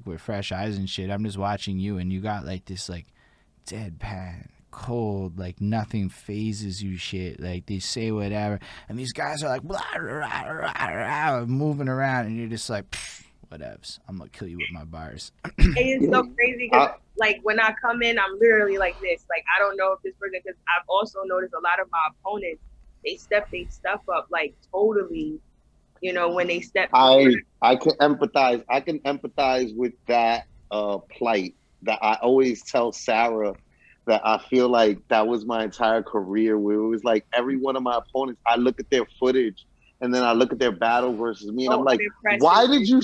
with fresh eyes and shit. I'm just watching you, and you got like this like deadpan, cold, like nothing phases you shit. Like they say whatever, and these guys are like blah, rah, rah, rah, moving around, and you're just like, whatevs. I'm gonna kill you with my bars. It's so crazy because like when I come in, I'm literally like this. Like I don't know if this person, because I've also noticed a lot of my opponents, they step their stuff up like totally. You know, when they step. I can empathize. I can empathize with that plight. That I always tell Sarah that I feel like that was my entire career, where it was like every one of my opponents, I look at their footage and then I look at their battle versus me, and I'm like, why did you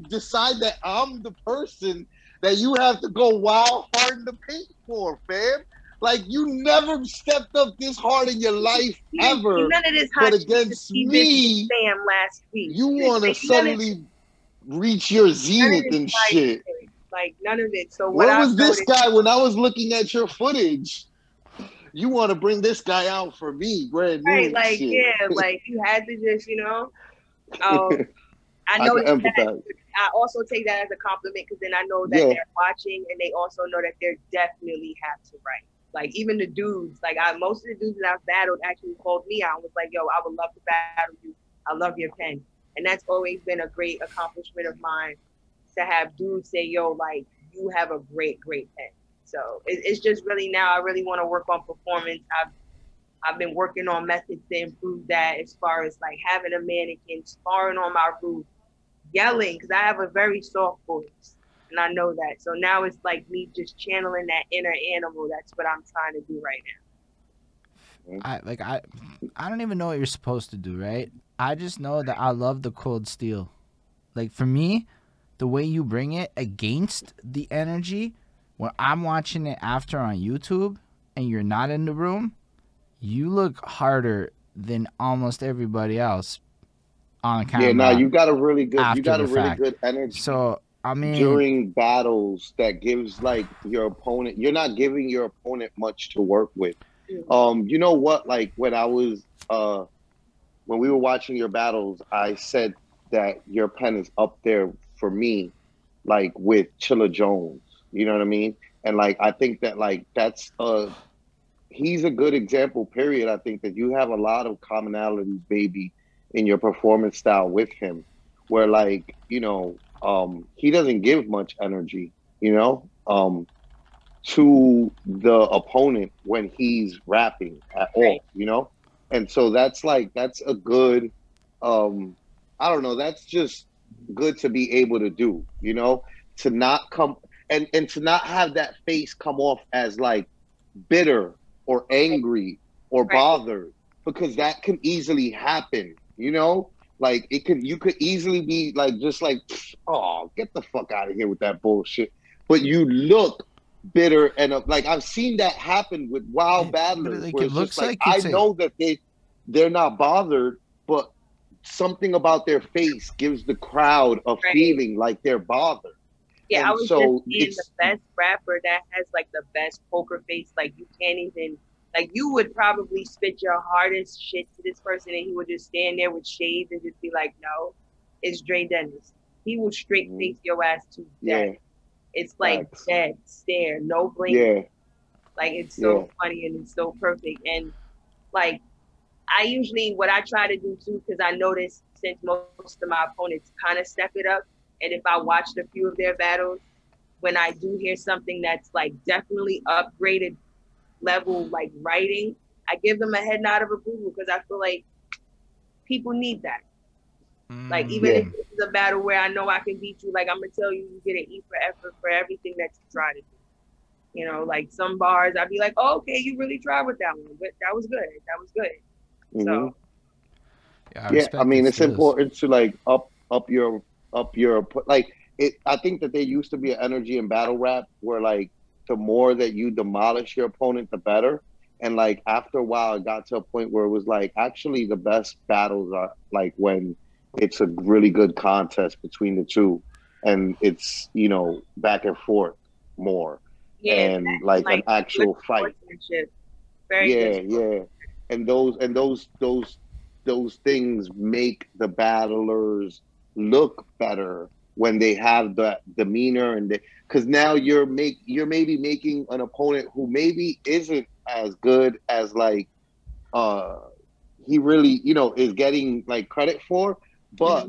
decide that I'm the person that you have to go wild hard in the paint for, fam? Like, you never stepped up this hard in your life ever. None of this but against me, Sam last week. You want to suddenly reach your zenith and shit. Like, none of it. So where was this guy when I was looking at your footage? You want to bring this guy out for me, brand new. Right, like, shit. yeah, like, you had to just, you know. I know that. I also take that as a compliment, because then I know that they're watching, and they also know that they definitely have to write. Like, even the dudes, like, most of the dudes that I've battled actually called me out and was like, yo, I would love to battle you. I love your pen. And that's always been a great accomplishment of mine, to have dudes say, yo, like, you have a great, great pen. So it's just really now I really want to work on performance. I've been working on methods to improve that, as far as like having a mannequin, sparring on my roof, yelling, because I have a very soft voice. And I know that. So now it's like me just channeling that inner animal. That's what I'm trying to do right now. I don't even know what you're supposed to do, right? I just know that I love the cold steel. Like, for me, the way you bring it against the energy, when I'm watching it after on YouTube and you're not in the room, you look harder than almost everybody else on camera. Yeah, no, you got a really good energy. So I mean, during battles, that gives like your opponent, you're not giving your opponent much to work with. You know what? Like when I was when we were watching your battles, I said that your pen is up there for me, like with Chilla Jones. You know what I mean? And like I think that like that's he's a good example, period. I think that you have a lot of commonalities, baby, in your performance style with him, where like, you know, he doesn't give much energy, you know, to the opponent when he's rapping at all, you know? And so that's like, that's a good, I don't know, that's just good to be able to do, you know, to not come and to not have that face come off as like bitter or angry or bothered, because that can easily happen, you know? Like you could easily be like, just like, oh, get the fuck out of here with that bullshit. But you look bitter and like I've seen that happen with wild battlers. Like, where it looks like I know that they're not bothered, but something about their face gives the crowd a feeling like they're bothered. Yeah, and I was just being the best rapper that has like the best poker face. Like you can't even. Like, you would probably spit your hardest shit to this person and he would just stand there with shades and just be like, no, it's Dre Dennis. He will straight face your ass to death. It's like dead stare, no blinking. Like, it's so funny and it's so perfect. And, like, I usually, what I try to do, too, because I noticed since most of my opponents kind of step it up, and if I watched a few of their battles, when I do hear something that's, like, definitely upgraded level, like writing, I give them a head nod of approval, because I feel like people need that. Like, even if this is a battle where I know I can beat you, like, I'm gonna tell you, you get an E for effort for everything that you try to do. You know, like some bars, I'd be like, oh, okay, you really tried with that one, but that was good. That was good. So, I mean, it's important to like up your like it. I think that there used to be an energy in battle rap where like, the more that you demolish your opponent, the better. And like after a while, it got to a point where it was like, actually the best battles are like when it's a really good contest between the two and it's, you know, back and forth more. And like an actual fight. And those things make the battlers look better when they have that demeanor, and because now you're maybe making an opponent who maybe isn't as good as like he really, you know, is getting like credit for, but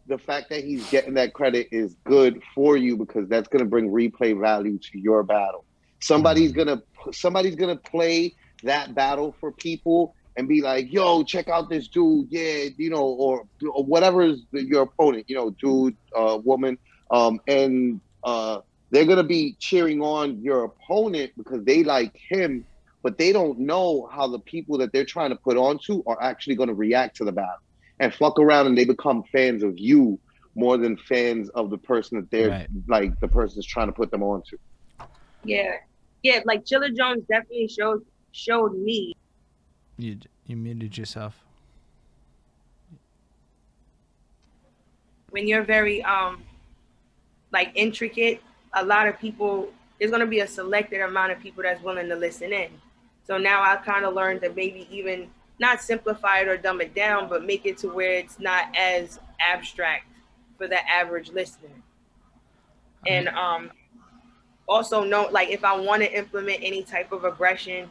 the fact that he's getting that credit is good for you because that's going to bring replay value to your battle. Somebody's going to play that battle for people and be like, yo, check out this dude. Yeah, you know, or whatever is your opponent, you know, dude, woman. And they're going to be cheering on your opponent because they like him, but they don't know how the people that they're trying to put onto are actually going to react to the battle and fuck around, and they become fans of you more than fans of the person that they're like the person's trying to put them onto. Yeah. Yeah, like Chilla Jones definitely showed me. You muted yourself. When you're very like intricate, a lot of people, there's gonna be a selected amount of people that's willing to listen in. So now I kind of learned to maybe even not simplify it or dumb it down, but make it to where it's not as abstract for the average listener. And also know, like, if I want to implement any type of aggression,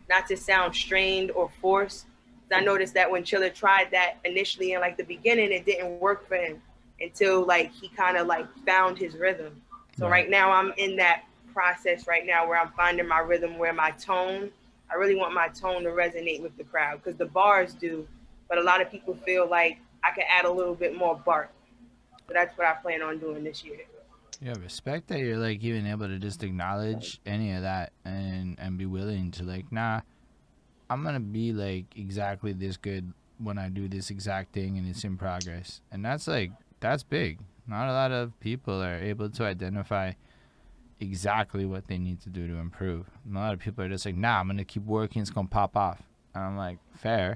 not to sound strained or forced. I noticed that when Chilla tried that initially in like the beginning, it didn't work for him until like he kind of like found his rhythm. So right now I'm in that process right now where I'm finding my rhythm, where my tone, I really want my tone to resonate with the crowd, because the bars do, but a lot of people feel like I could add a little bit more bark. So that's what I plan on doing this year. Yeah, respect that you're like even able to just acknowledge any of that and be willing to like, nah, I'm gonna be like exactly this good when I do this exact thing and it's in progress. And that's like, that's big. Not a lot of people are able to identify exactly what they need to do to improve. And a lot of people are just like, nah, I'm gonna keep working, it's gonna pop off. And I'm like, fair.